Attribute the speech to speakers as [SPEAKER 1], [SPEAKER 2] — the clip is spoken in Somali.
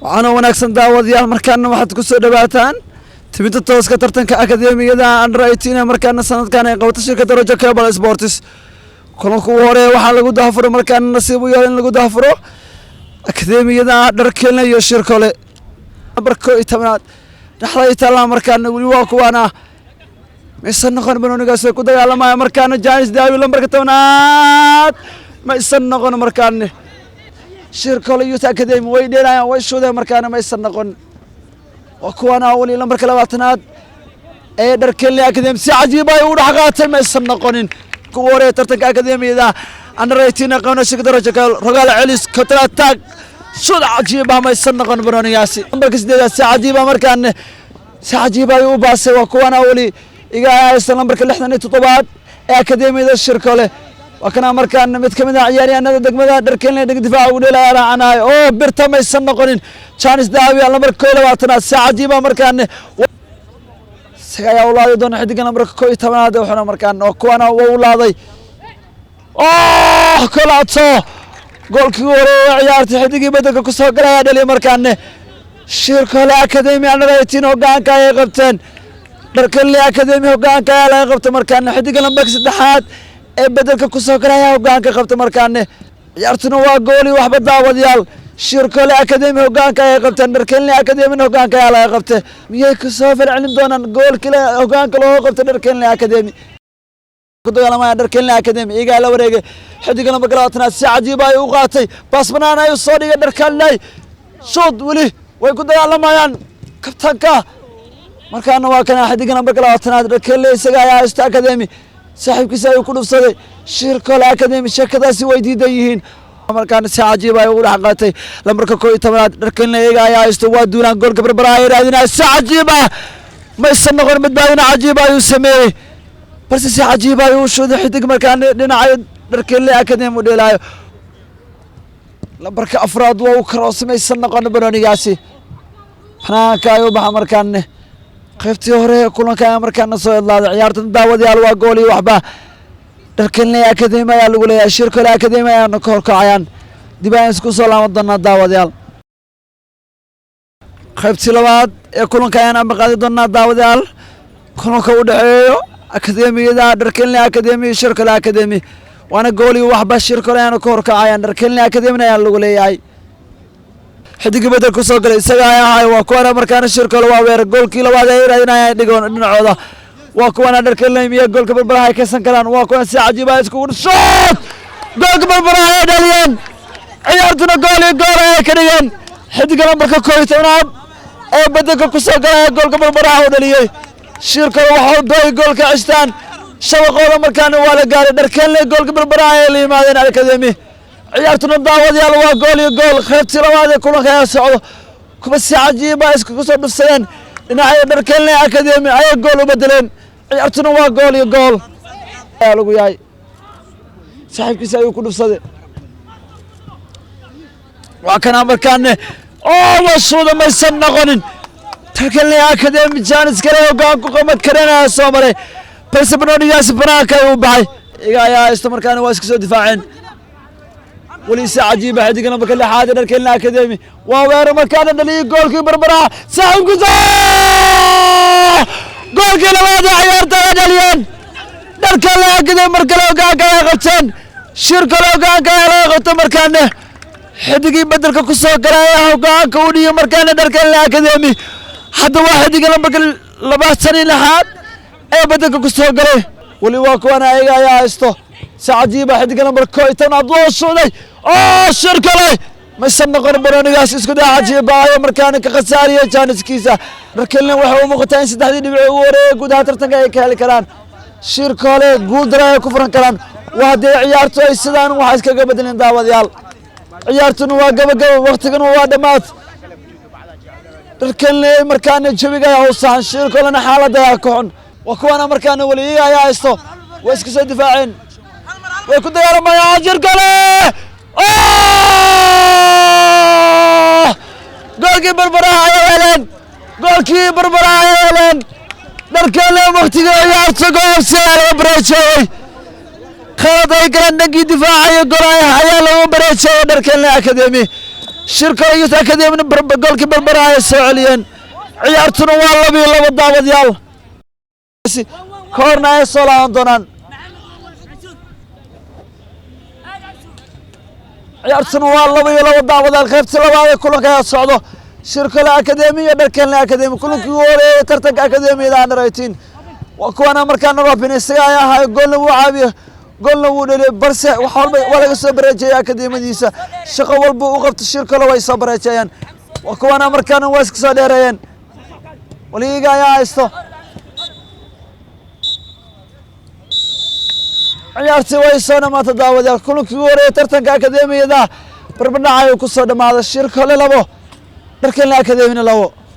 [SPEAKER 1] waxaana wanaagsan daawadayaal markaana waxaad ku soo dhawaataan tibinta tooska tartanka akademiyada under 18 markaana sanadkan ay qabato shirkadda Rojo Cable Sports kulanka hore waxaa lagu daafuro markaana nasiib u yeelan lagu daafuro akademiyada dharkeelna iyo shirkole barko itamaad dhaxlay tala markaana wali waa kuwana maysan noqon banoonigaas ku dagaalamaya markaana Janis Daawi lambarka 10aad maysan noqon markaana shirkole iyo akademi way dheerayaan way shooday markaana maysan noqon وكوانا أولي لمبرك لواتناد إيه دركلي أكاديمي سي عجيبة يقول حقاتل ما يسمى قونين كوري ترتك أكاديمي إذا أنا رأيتينا قونا شكد رجال عليس كتلا تاك شو عجيبة ما يسمى قون بروني ياسي لمبرك سيدة سي عجيبة مركان سي عجيبة يوباسي وكوانا أولي إيقا ياسي لمبرك اللي احنا نتطبات إيه أكاديمي إذا الشركة له وكنا مركان متكمدا عياري أنا دقمدا دركلي دق دفاع وديلا أنا عناي أوه برتا ما يسمى قونين Janis Daawi lambar 12 saacadiiba markaan sagaya awlaad doon xidigan lambar 12 wuxuu markaan oo kuwana uu ulaaday kolaato goolkii hore ciyaarta xidigii badalka ku soo galay dhalay markaan shirkole akademi under 18 hogaanka ay qabteen dharkale akademi hogaanka ay qabtay markaan xidigan lambar 3 ee badalka ku soo galay hogaanka qabtay markaan ciyaartuna waa gooli waxba daawadayaal shirkole akademi hogaanka ay qabteen dharkeelna akademi hogaanka ay qabtay miyay ku soo falcelin doonaan goolkii hogaanka loo qabtay dharkeelna akademi ku dagaalamaya dharkeelna akademi iga la wareegay xidigan lambar 12 si cajiib ay u qaatay bas banaan ay soo dhigay dharkeelna shoot wali way ku dagaalamayaan kabtanka markaana waa kana xidigan lambar 12 dharkeelna isaga ayaa ist akademi saaxiibkiisa ay ku dhufsaday shirkole akademi shakadaasi way diidan yihiin markaan si cajiib ay u dhaxqatay lambarka 12 dharkeelna iyaga ayaa isto waa duulaan goolka barbaraha ay raadinayaan si cajiib ah ma isan noqon badbaadina cajiib ay u sameeyay balse si cajiib ay u shuuday xidig markaan dhinaca dharkeelna akademi u dheelaayo lambarka 4 waa u karoosimay san noqon banoonigaasi xanaanka ay u baxa markaan qaybtii hore kulanka markaan soo idlaaday ciyaarta daawadayaal waa gool iyo waxba dharkeelna akademi ayaa lagu leeyahay shirkole akademi ayaa ka horkacayaan dib ayaan isku soo laaban doonaa daawadayaal qaybtii labaad ee kulanka ayaan ama qaadi doonaa daawadayaal kulanka u dhaxeeyo akademiyada dharkeelna akademi shirkole akademi waana gool iyo waxba shirkole ayaa ka horkacayaan dharkeelna akademi ayaa lagu leeyahay xidigii badal ku soo galay isaga ayaa waa kuwana markaana shirkole waa weer goolkii labaad ay raadinayaan dhigoon dhinacooda waa kuwana dharkeelna iyo goolka barbaraha ay ka san karaan waa kuwana si cajiib ah isku shot goolka barbaraha ay dhaliyeen ciyaartuna gool iyo gool ay ka dhigeen xidiga lambarka 12 ee badalka ku soo galay goolka barbaraha uu dhaliyay shirkole waxa uu doonay goolka cistaan shabaqooda markaana waa la gaaray dharkeelna goolka barbaraha ay la yimaadeen akademi ciyaartuna daawadayaal waa gool iyo gool qaybtii labaad ee kulanka ayaa socdo kuba si cajiib ah isku soo dhufsadeen dhinaca dharkeelna akademi ay gool u bedeleen ciyaartuna waa gool iyo gool ayaa lagu yahay saaxiibkiisa ayuu ku dhufsaday waa kana markaana wasuuda maysan noqonin dharkeelna akademi Janis kale hogaan ku qamad karanaya soo maray balse banoonigaasi banaanka ayuu baxay iga ayaa isto markaana waa iska soo difaaceen وليس عجيبة حديقنا بكل حاجة داركلنا أكاديمي ووير مكان دليل جول كي بربرة ساهم كذا جول كي لوادا عيارته دليل داركلنا أكاديمي مركلو كاكا يغتن شركلو كاكا يغتن مركانه حديقي بدرك كسو كرايا وكاكا ودي مركانه داركلنا أكاديمي حتى واحد يقلنا بكل لباس سنين لحد أي بدرك كسو كرايا ولي واكوانا يا استو سعجيبة حديقنا بركوي تناضو السعودي شركله ما يسمى قرب برونيغاس اسكو دا عجيبة يا مركانك خسارية جانس كيسا ركلنا وحو مقتين سدحدي دبعي وريق ودا ترتنقا يكالي كلان شركله قودرا كفران كلان وهدي عيارتو اي سدان وحاسكا قبدلين داوا ديال عيارتو نوا قبا وقتكا نوا دمات ركلنا مركاني جبيقا يا وصان شركلنا حالة دا كون وكوانا مركاني وليا يا استو واسكو سو دفاعين ويكون ديال ما ياجر قاله جول كيبر براها يلين جول كيبر براها يلين داركلنا وقتي يارتو جول سير بريتشي خالد يقرن نقي دفاعي جولاي حيا لو بريتشي داركلنا اكاديمي shirkale iyo akademina goolkii barbaraha ay soo celiyeen ciyaartuna waa 2-2 daawadayaal koorna ay soo laaban doonaan ciyaartuna waa 2-2 daawadayaal qaybta labaad ee kulanka ayaa socdo shirkale akademiya dharkeenle akademi kulankii ugu horeeyay tartanka akademiyada under 18 waa kuwana markaana Robin isaga ayaa ahay goolna wuu caabiyo goolna wuu dhaliyay balse wax walba waa laga soo bareejiyay akademiyadiisa shaqo walba uu qabto shirkale way soo bareejayaan waa kuwana markaana waa iska soo dheereeyeen waliga ayaa haysto ciyaartii way soo dhamaatay daawadayaal kulankii ugu horeeyay tartanka akademiyada barbardhac ayuu ku soo dhamaaday shirkale 2 dharkeenle akademina 2